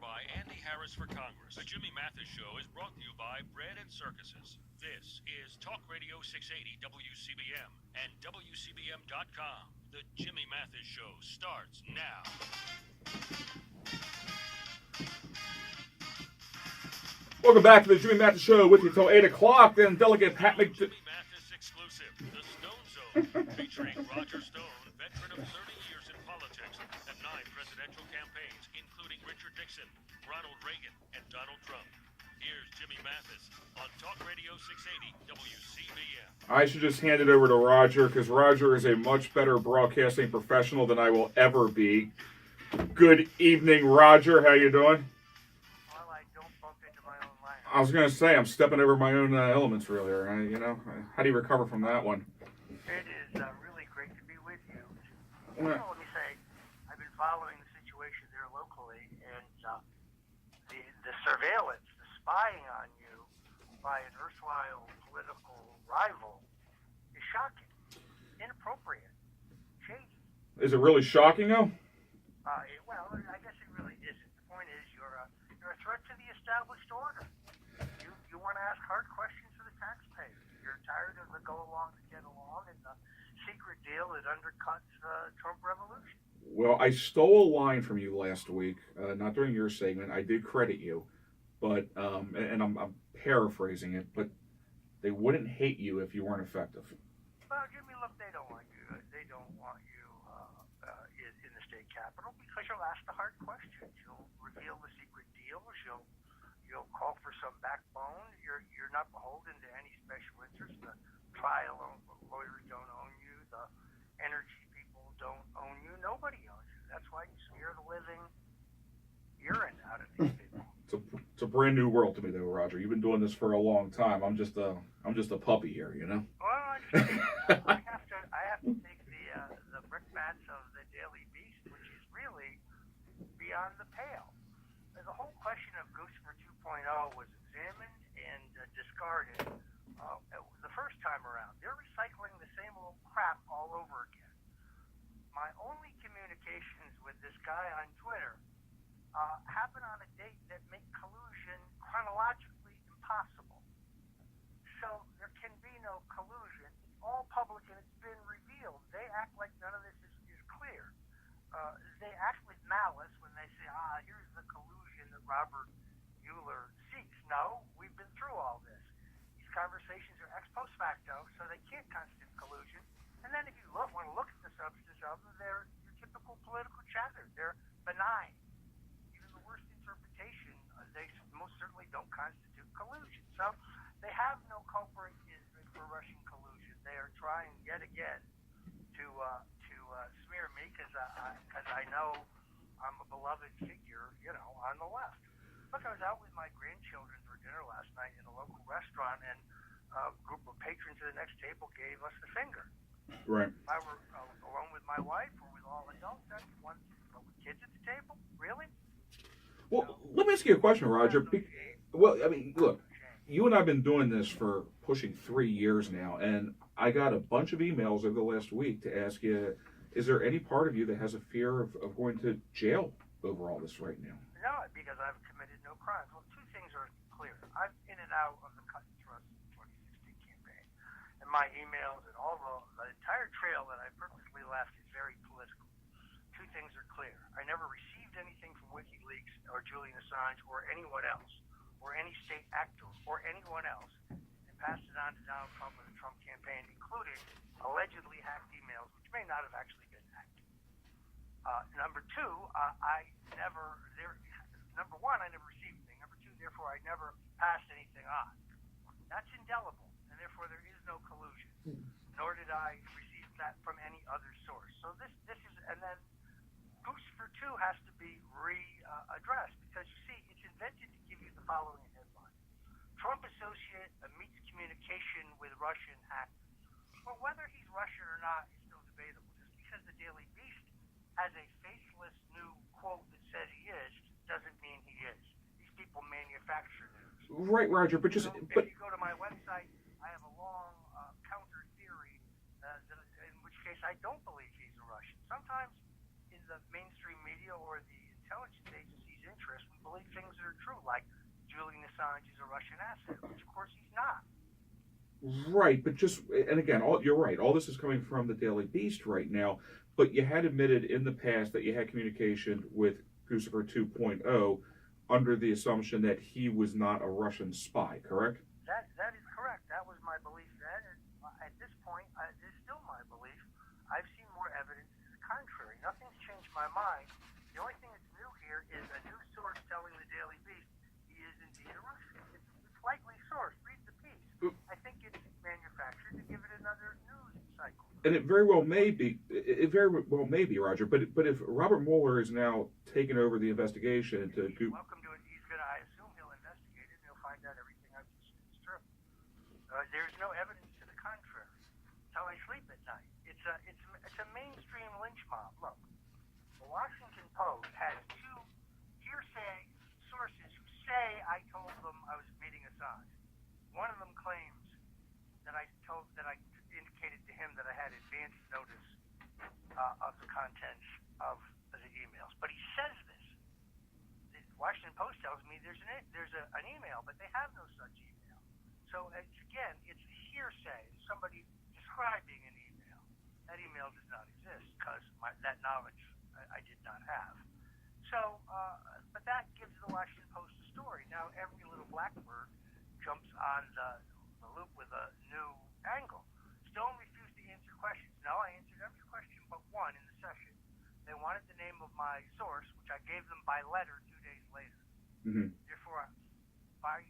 by Andy Harris for Congress. The Jimmy Mathis Show is brought to you by Bread and Circuses. This is Talk Radio 680 WCBM and WCBM.com. The Jimmy Mathis Show starts now. Welcome back to the Jimmy Mathis Show with you till 8 o'clock. Then Delegate Pat Jimmy Mathis exclusive, The Stone Zone, featuring Roger Stone, veteran of 30 years in politics and 9 presidential campaigns, including Richard Nixon, Ronald Reagan, and Donald Trump. Here's Jimmy Mathis on Talk Radio 680 WCBM. I should just hand it over to Roger, because Roger is a much better broadcasting professional than I will ever be. Good evening, Roger. How you doing? Well, I don't bump into my own line. I was going to say, I'm stepping over my own elements real here. How do you recover from that one? It is really great to be with you. Yeah. Let me say, I've been following the situation there locally, and the surveillance, the spying on you by an erstwhile political rival is shocking, inappropriate, shady. Is it really shocking, though? Well, I guess it really isn't. The point is, you're a threat to the established order. You want to ask hard questions to the taxpayer. You're tired of the go along to get along and the secret deal that undercuts the Trump revolution. Well, I stole a line from you last week, not during your segment. I did credit you, but and I'm paraphrasing it, but they wouldn't hate you if you weren't effective. Well, Jimmy, look, they don't want you. They don't want you in the state capitol because you'll ask the hard questions. You'll reveal the secret deals. You'll call for some backbone. You're not beholden to any special interest. The trial lawyers don't own you. The energy people don't own you. Nobody owns you. That's why you smear the living urine out of these people. It's a brand new world to me, though, Roger. You've been doing this for a long time. I'm just a puppy here, you know. Well, I have to take the brickbats of the Daily Beast, which is really beyond the pale. The whole question of Goosper 2.0 was examined and discarded the first time around. They're recycling the same old crap all over again. My only communications with this guy on Twitter happen on a date that make collusion chronologically impossible. So there can be no collusion. It's all public and it's been revealed. They act like none of this is clear. They act with malice when they say, here's the collusion that Robert Mueller seeks. No, we've been through all this. These conversations are ex post facto, so they can't constitute collusion. And then if you want to look at the substance of them, they're your typical political chatter. They're benign. Even the worst interpretation, they most certainly don't constitute collusion. So they have no culprit for Russian collusion. They are trying yet again to smear me because I know I'm a beloved figure, on the left. Look, I was out with my grandchildren for dinner last night in a local restaurant, and a group of patrons at the next table gave us the finger. Right. If I were alone with my wife or with all adults, I'd want with kids at the table? Really? Well, let me ask you a question, Roger. Well, I mean, look, you and I have been doing this for pushing 3 years now, and I got a bunch of emails over the last week to ask you, is there any part of you that has a fear of going to jail over all this right now? No, because I've committed no crimes. Well, two things are clear. I'm in and out of the cut and thrust 2016 campaign. And my emails and all the entire trail that I purposely left is very political. Two things are clear. I never received anything from WikiLeaks or Julian Assange or anyone else, or any state actor or anyone else, and passed it on to Donald Trump and the Trump campaign, including allegedly hacked emails, which may not have actually been hacked. Number two, number one, I never received anything. Number two, therefore, I never passed anything on. That's indelible, and therefore there is no collusion. Nor did I receive that from any other source. So this is, and then Goosper 2 has to be readdressed because you see, it's invented to give you the following headline: Trump associate meets communication with Russian hackers. Well, whether he's Russian or not is still debatable. Just because the Daily Beast has a faceless new quote that says he is, doesn't mean he is. These people manufacture news. Right, Roger, but just... If you go to my website, I have a long counter theory in which case I don't believe he's a Russian. Sometimes in the mainstream media or the intelligence agency's interest, we believe things that are true, like Julian Assange is a Russian asset, which of course he's not. Right, but and again, you're right. All this is coming from the Daily Beast right now, but you had admitted in the past that you had communication with Guccifer 2.0 under the assumption that he was not a Russian spy, correct? That is correct. That was my belief then, and at this point, it is still my belief. I've seen more evidence to the contrary. Nothing's changed my mind. The only thing that's new here is a news source telling the Daily Beast he is indeed a Russian. It's likely sourced. Read the piece. I think it's manufactured to give it another news cycle. And it very well may be. It very well may be, Roger. But if Robert Mueller is now taking over the investigation into He's welcome to it. He's gonna. I assume he'll investigate it and he'll find out everything I've just said is true. There's no evidence to the contrary. It's how I sleep at night. It's a mainstream lynch mob. Look, the Washington Post has two hearsay sources who say I told them I was meeting Assange. One of them claims that I indicated to him that I had advance notice of the contents of the emails. But he says this. The Washington Post tells me there's an email, but they have no such email. So it's hearsay. Somebody describing an email. That email does not exist because that knowledge I did not have. So, but that gives the Washington Post a story. Now every little blackbird jumps on the loop with a new angle. Stone refused to answer questions. No, I answered every question but one in the session. They wanted the name of my source, which I gave them by letter 2 days later. Mm-hmm. Therefore, by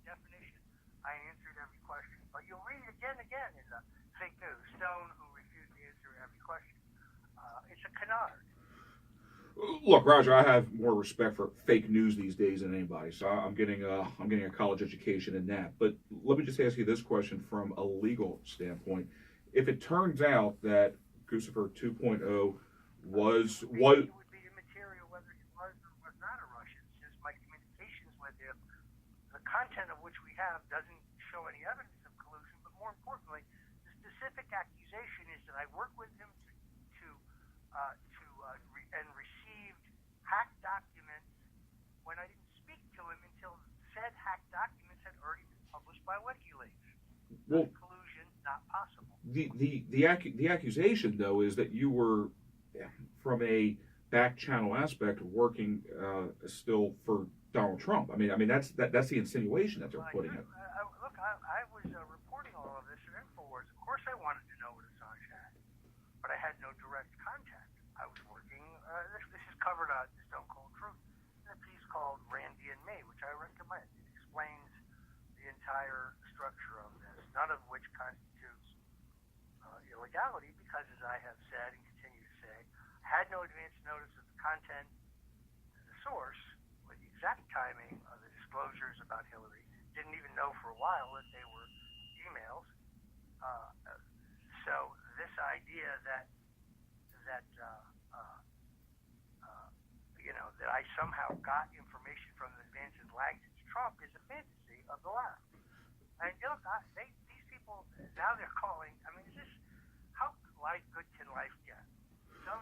definition, I answered every question. But you'll read it again in the fake news. Stone, who refused to answer every question. It's a canard. Look, Roger, I have more respect for fake news these days than anybody, so I'm getting a college education in that. But let me just ask you this question from a legal standpoint: if it turns out that Guccifer 2.0 was it would be immaterial whether he was or was not a Russian, since my communications with him, the content of which we have, doesn't show any evidence of collusion. But more importantly, the specific accusation is that I worked with him and received hacked documents when I didn't speak to him until said hacked documents had already been published by WikiLeaks. well, Collusion not possible. the accusation though is that you were, from a back channel aspect, working still for Donald Trump. I mean that's the insinuation that they're putting in. Look, I was reporting all of this in InfoWars. Of course, I wanted to know what Assange had, but I had no direct contact. I was working. This is covered on Stone Cold Truth in a piece called Randy and Me, which I recommend. It explains the entire structure of this, none of which constitutes illegality, because, as I have said and continue to say, I had no advance notice of the content, the source, with the exact timing of the disclosures about Hillary. Didn't even know for a while that they were emails. So this idea that that I somehow got information from the advances lagged to Trump is a fantasy of the left. And look, these people now they're calling. I mean, is this how good can life get? Some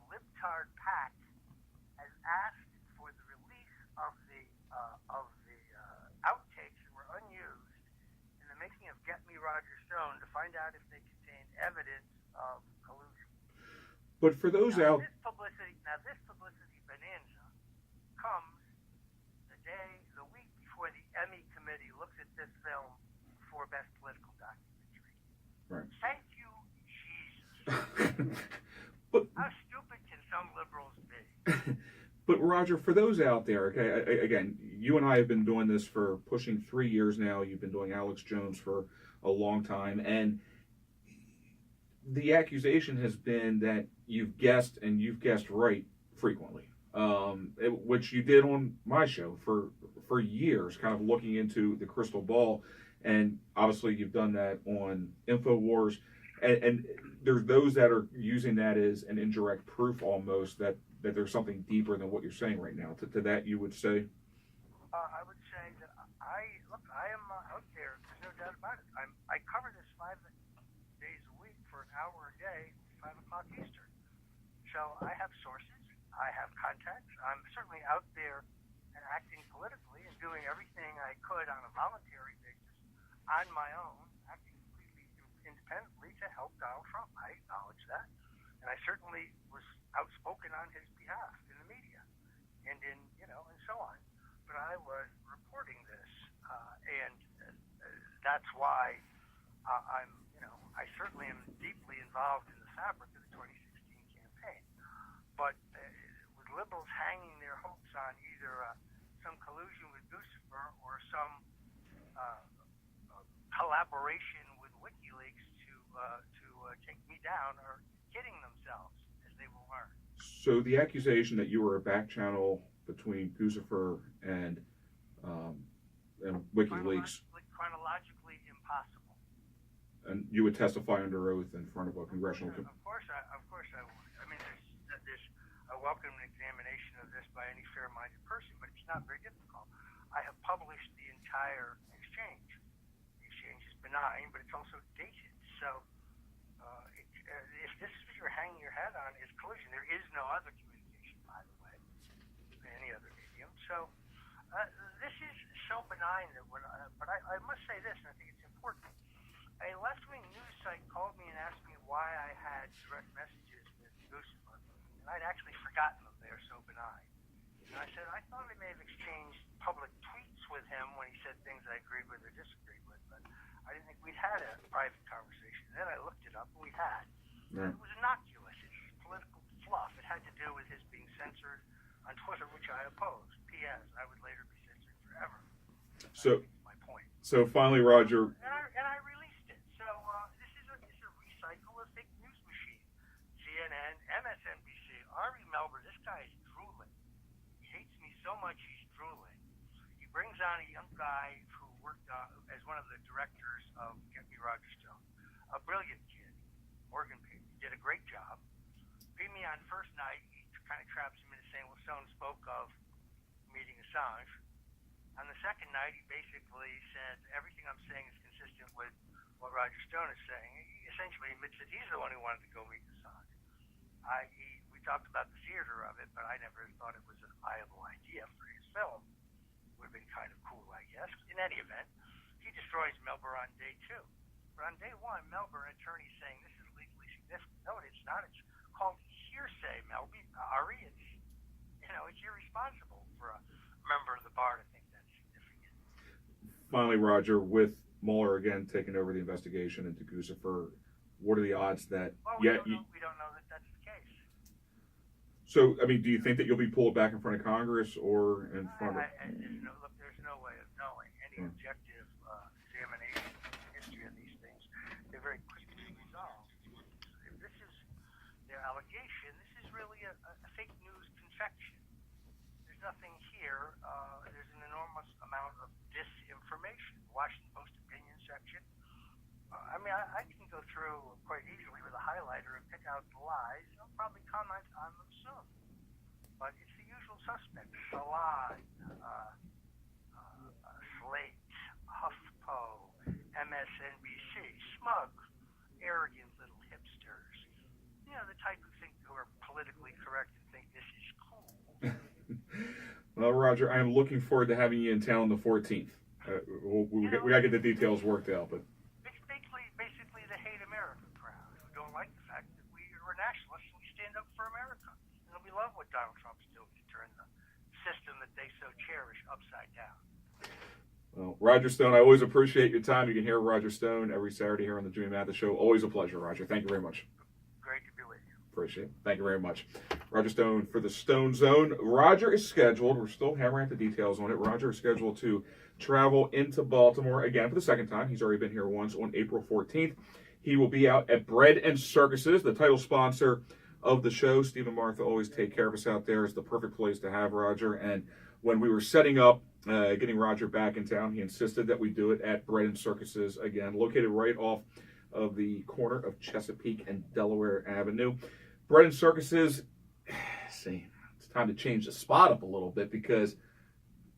libtard pack has asked for the release of the outtakes that were unused in the making of Get Me Roger Stone to find out if they contained evidence of collusion. But for those out, this publicity bonanza comes the week before the Emmy committee looks at this film for Best Political Documentary. right? Thank you, Jesus. But How stupid can some liberals be? But Roger, for those out there, okay, again, you and I have been doing this for pushing 3 years now. You've been doing Alex Jones for a long time, and the accusation has been that you've guessed right frequently, which you did on my show for years, kind of looking into the crystal ball, and obviously you've done that on InfoWars, and there's those that are using that as an indirect proof almost that there's something deeper than what you're saying right now. To that you would say? I would say that I am out there. There's no doubt about it. I cover this 5 days a week for an hour a day, 5 o'clock Eastern. So I have sources. I have contacts. I'm certainly out there and acting politically and doing everything I could on a voluntary basis on my own, acting completely independently to help Donald Trump. I acknowledge that. And I certainly was outspoken on his behalf in the media and and so on. But I was reporting this, and that's why I certainly am deeply involved in the fabric of the 2016 campaign. But with liberals hanging their hopes on either some collusion with Lucifer or some collaboration with WikiLeaks to take me down are kidding themselves, as they will learn. So the accusation that you were a back channel between Lucifer and WikiLeaks, chronologically impossible. and you would testify under oath in front of a congressional committee. Of course I would. I mean, there's a welcome examination of this by any fair-minded person, but it's not very difficult. I have published the entire exchange. The exchange is benign, but it's also dated. So if this is what you're hanging your head on is collusion, there is no other communication, by the way, in any other medium. So this is so benign that but I must say this, and I think it's important. A left-wing news site called me and asked me why I had direct messages with Lucifer, and I'd actually forgotten them. They're so benign. And I said, I thought I may have exchanged public tweets with him when he said things I agreed with or disagreed with, but I didn't think we'd had a private conversation. Then I looked it up, and we had. Right. It was innocuous. It's political fluff. It had to do with his being censored on Twitter, which I opposed. P.S. I would later be censored forever. So, that's my point. So finally, Roger. And I released it. So this is a recycle of fake news machine. CNN, MSNBC, Ari Melber. This guy is drooling. He hates me so much he's drooling. He brings on a young guy who worked as one of the directors of Get Me Roger Stone, a brilliant kid, Morgan Payne. He did a great job. Me on first night, he kind of traps him into saying, well, Stone spoke of meeting Assange. On the second night, he basically said, everything I'm saying is consistent with what Roger Stone is saying. He essentially admits that he's the one who wanted to go meet Assange. We talked about the theater of it, but I never thought it was a viable idea for his film. Would have been kind of cool, I guess. In any event, he destroys Melber on day 2. But on day 1, Melber, an attorney, saying this is legally significant. No, it's not. It's called hearsay, Melby. Ari, it's irresponsible for a member of the bar to think that's significant. Finally, Roger, with Mueller again taking over the investigation into Lucifer, what are the odds that? Well, we don't know that that's the case. So, I mean, do you think that you'll be pulled back in front of Congress or in front of? There's no way of knowing. Any objective examination of the history of these things, they're very quickly resolved. If this is their allegation, this is really a fake news confection. There's nothing here. There's an enormous amount of disinformation. Washington Post opinion section. I can go through quite easily with a highlighter and pick out the lies. I'll probably comment on them soon. But it's the usual suspects. Salon, Slate, HuffPo, MSNBC, smug, arrogant little hipsters. The type of thing who are politically correct and think this is cool. Well, Roger, I am looking forward to having you in town the 14th. We got to get the details worked out, but it's basically the hate America crowd who don't like the fact that we are nationalists and we stand up for America, and we love what Donald Trump's doing to turn the system that they so cherish upside down. Well, Roger Stone, I always appreciate your time. You can hear Roger Stone every Saturday here on the Jimmy Mathis Show. Always a pleasure, Roger. Thank you very much. Great to be with you. Appreciate it. Thank you very much. Roger Stone for the Stone Zone. Roger is scheduled, we're still hammering out the details on it. Roger is scheduled to travel into Baltimore again for the second time. He's already been here once on April 14th. He will be out at Bread and Circuses, the title sponsor of the show. Steve and Martha always take care of us out there. It's the perfect place to have Roger. And when we were setting up getting Roger back in town, he insisted that we do it at Bread and Circuses again, located right off of the corner of Chesapeake and Delaware Avenue. Bread and Circuses, see, it's time to change the spot up a little bit because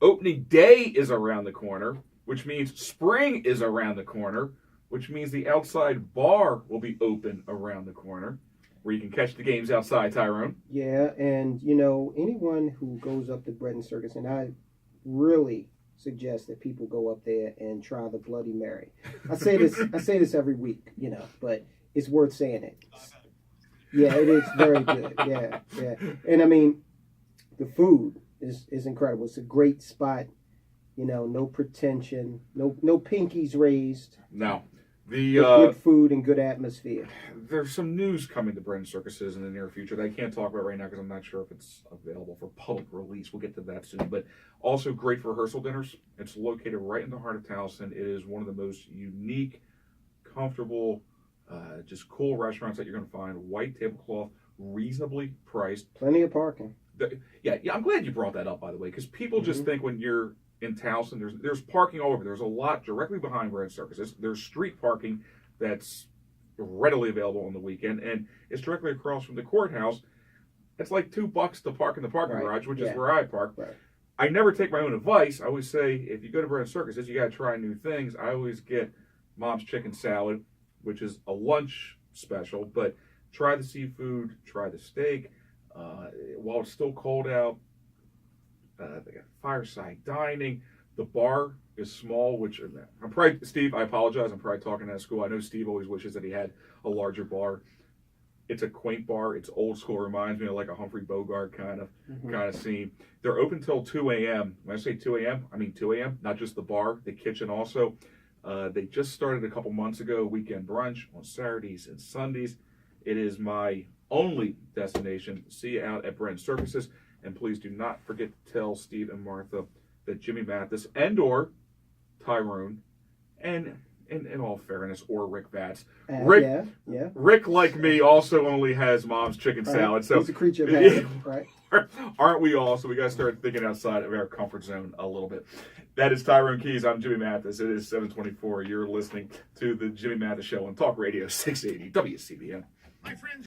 opening day is around the corner, which means spring is around the corner, which means the outside bar will be open around the corner. where you can catch the games outside, Tyrone. Yeah, and you know, anyone who goes up to Bread and Circus, and I really suggest that people go up there and try the Bloody Mary. I say this every week, you know, but it's worth saying it. Yeah, it is very good. Yeah, yeah. And I mean, the food is incredible. It's a great spot. You know, no pretension, no pinkies raised. No. Good food and good atmosphere. There's some news coming to Bread and Circuses in the near future that I can't talk about right now because I'm not sure if it's available for public release. We'll get to that soon. But also great for rehearsal dinners. It's located right in the heart of Towson. It is one of the most unique, comfortable, just cool restaurants that you're going to find. White tablecloth, reasonably priced. Plenty of parking. Yeah, I'm glad you brought that up, by the way, because people just think when you're in Towson, there's parking all over. There's a lot directly behind Bread and Circus. There's street parking that's readily available on the weekend, and it's directly across from the courthouse. It's like $2 to park in the parking garage, which is where I park. Right. I never take my own advice. I always say, if you go to Bread and Circuses, you got to try new things. I always get Mom's Chicken Salad, which is a lunch special, but try the seafood, try the steak. While it's still cold out, they got fireside dining. The bar is small, which I'm probably, Steve, I apologize. I'm probably talking out of school. I know Steve always wishes that he had a larger bar. It's a quaint bar. It's old school. It reminds me of like a Humphrey Bogart kind of scene. They're open till 2 a.m. When I say 2 a.m., I mean 2 a.m., not just the bar, the kitchen also. They just started a couple months ago, weekend brunch on Saturdays and Sundays. It is my only destination. See you out at Bread and Circuses. And please do not forget to tell Steve and Martha that Jimmy Mathis and or Tyrone, and in all fairness, or Rick Batts. Rick, Rick, like me, also only has Mom's Chicken Salad. So he's a creature of habit, right? Aren't we all? So we got to start thinking outside of our comfort zone a little bit. That is Tyrone Keys. I'm Jimmy Mathis. It is 7:24. You're listening to the Jimmy Mathis Show on Talk Radio 680 WCBM. My friends.